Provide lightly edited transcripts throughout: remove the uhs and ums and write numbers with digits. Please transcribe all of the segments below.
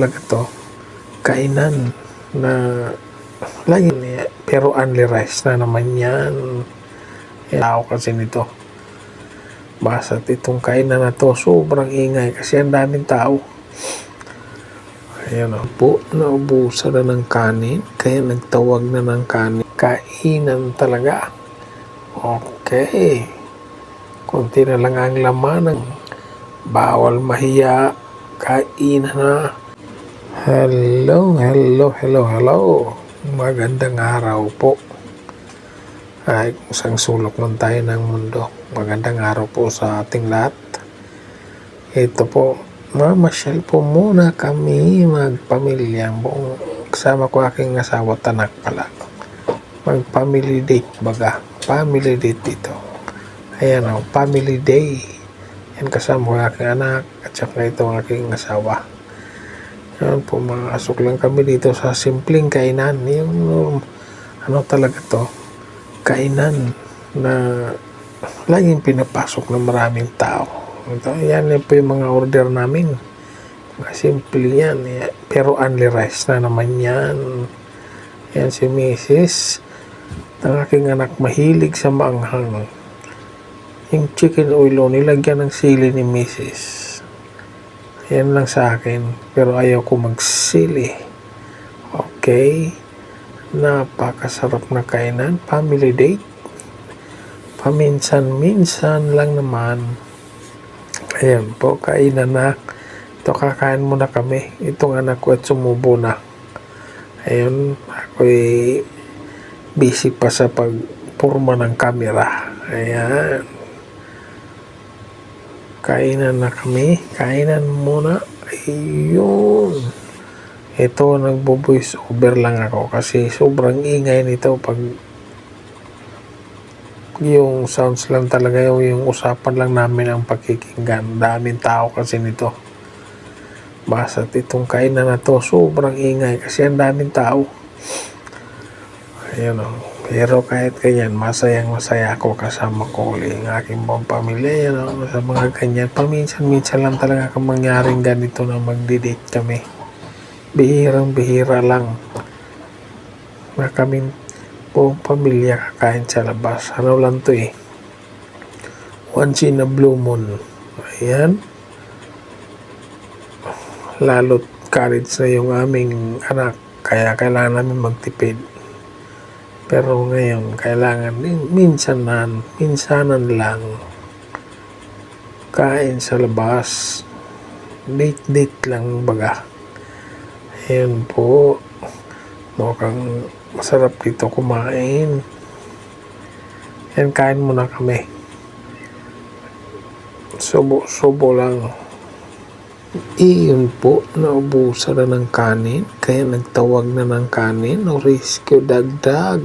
Talaga to, kainan na lagi pero only rice na naman yan. Tao kasi nito. Basta't itong kainan na to, sobrang ingay kasi ang daming tao. Ayan o po, naubusan na ng kanin, kaya nagtawag na ng kanin. Kainan talaga. Okay. Kunti na lang ang laman. Bawal mahiya. Kainan na. Hello. Magandang araw po. Ay, isang sulok lang tayo ng mundo. Magandang araw po sa ating lahat. Ito po, mamasyal po muna kami magpamilya. Kasama ko aking asawa at anak pala. Mag-family date baga. Family date dito. Ayan o, family day. Yan kasama ko aking anak at saka ito ang aking asawa. Yan po, makasok lang kami dito sa simpleng kainan. Yung ano talaga to, kainan na laging pinapasok ng maraming tao. Ito, yan po yung mga order namin. Mga simple yan. Pero only rice na naman yan. Yan si Mrs. Ang aking anak mahilig sa maanghang. Yung chicken oil nilagyan ng sili ni Mrs. Yan lang sa akin. Pero ayaw ko magsili. Okay. Napakasarap na kainan. Family date. Paminsan-minsan lang naman. Ayan po, kainan na. Ito, kakain muna kami. Itong anak ko at sumubo na. Ayun, ako'y busy pa sa pagpurma ng camera. Ayan. Kainan na kami. Kainan muna. Ayun. Ito, nagbo-voice over lang ako kasi sobrang ingay nito pag yung sounds lang talaga yung usapan lang namin ang pakikinggan. Daming tao kasi nito. Basta't itong kainan na to, sobrang ingay kasi ang daming tao. Ayun o. Pero kahit ganyan, masaya ako kasama ko ulit ang aking buong pamilya. Yan o, sa mga ganyan. Paminsan-minsan lang talaga kung mangyaring ganito na magdi-date kami. Bihirang-bihira lang na kaming buong pamilya kakain sa labas. Ano lang to eh. Once in a blue moon. Ayan. Lalo't college na yung aming anak. Kaya kailangan namin magtipid. Pero ngayon, kailangan minsanan lang kain sa labas. Date lang baga. Ayan po. Mukhang masarap dito kumain. Ayan, kain muna kami. Subo lang. Iyon po, naubusan na ng kanin. Kaya nagtawag na ng kanin. O rescue dagdag.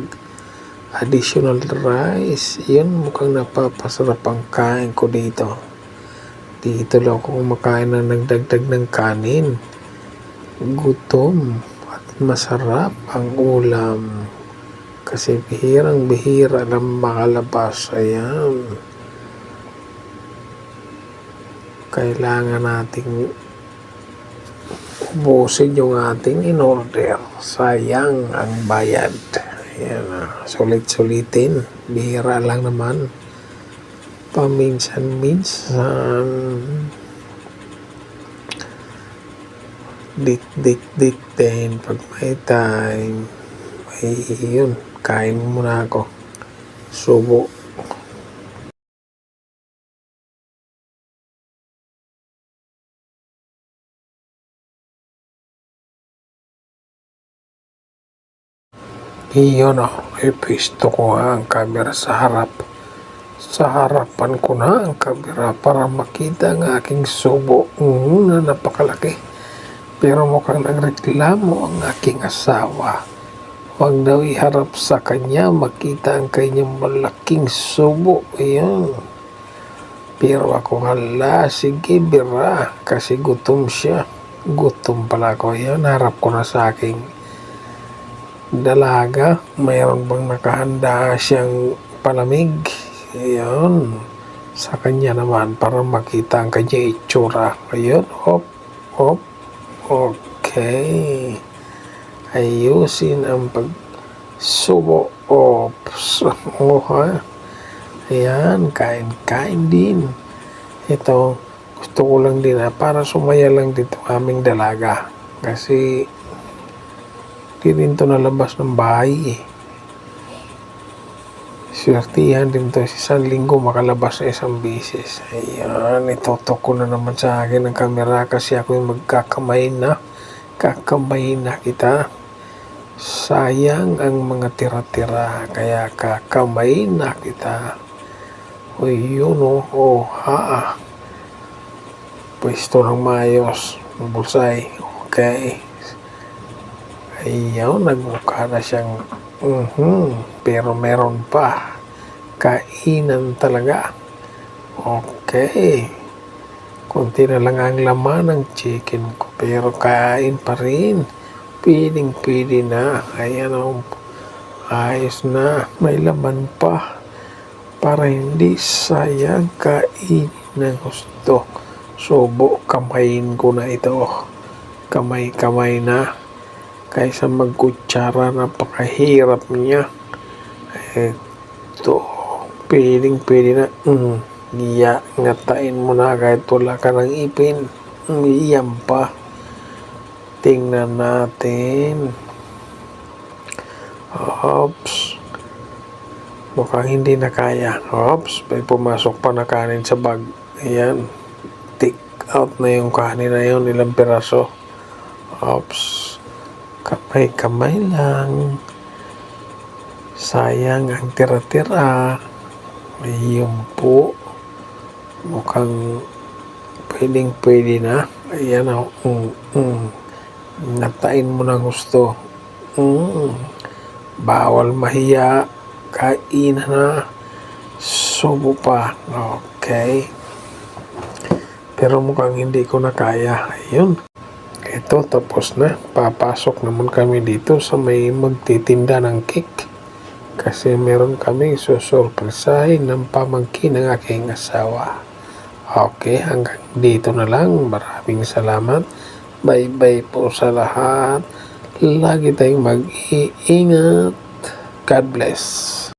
Additional rice. Iyon, mukhang napapasarap ang kain ko dito. Dito lang ako kumakain na nagdagdag ng kanin. Gutom. At masarap ang ulam. Kasi bihirang-bihira lang makalabas. Ayan. Kailangan nating ubusin yung ating in-order. Sayang ang bayad. Ayan na. Sulit-sulitin. Bihira lang naman. Paminsan-minsan. Dik din. Pag may time. Ay, yun. Kain muna ako. Subo. Iyon o, ipisto ko nga ang camera sa harap. Sa harapan ko na ang camera para makita ang aking subo na napakalaki. Pero mukhang nagreklamo ang aking asawa. Huwag daw iharap sa kanya, makita ang kanyang malaking subo. Iyon. Pero ako hala, sige bira, kasi gutom siya. Gutom pala ako. Iyon, harap ko na sa aking dalaga. Mayroon bang nakahanda siyang palamig? Ayun. Sa kanya naman para makita ang kanya itsura. Ayun. Hop. Okay. Okay. Ayusin ang pagsubo. Oops. Oh, ha? Ayan, kain din. Ito, gusto ko lang din para sumaya lang dito aming dalaga. Kasi, di rin to nalabas ng bahay eh. Swertihan din to, isang linggo makalabas na isang bisis. Ayan, itutok ko na naman sa akin ang kamera kasi ako yung magkakamay na. Kakamay na kita. Sayang ang mga tira-tira, kaya kakamay na kita. Uy, yun oh, ha. Pwesto ng mayos, bulsay. Okay. Ayaw, nagmukha na siyang pero meron pa. Kainan talaga. Okay. Kunti na lang ang laman ng chicken ko, pero kain pa rin. Pwede na. Ayan ayos na. May laman pa. Para hindi sayang kain na gusto. Subo, kamayin ko na ito. Kamay na. Kaysa magkutsara, napakahirap niya. Ito, pwede na. Ngatain mo na kahit wala ka ng ipin. Iyan pa. Tingnan natin. Oops. Mukhang hindi na kaya. Oops, may pumasok pa na kanin sa bag. Ayan. Take out na yung kanin na yun. Ilang piraso. Oops. Kamay lang. Sayang ang tira-tira. Ayun po. Mukhang pwede na. Ayan o. Natain mo na gusto. Bawal mahiya. Kain na. Subo pa. Okay. Pero mukhang hindi ko na kaya. Ayun. Ito, tapos na. Papasok naman kami dito sa may magtitinda ng cake. Kasi meron kami susurpresahin ng pamangkin ng aking asawa. Okay, hanggang dito na lang. Maraming salamat. Bye-bye po sa lahat. Lagi tayong mag-iingat. God bless.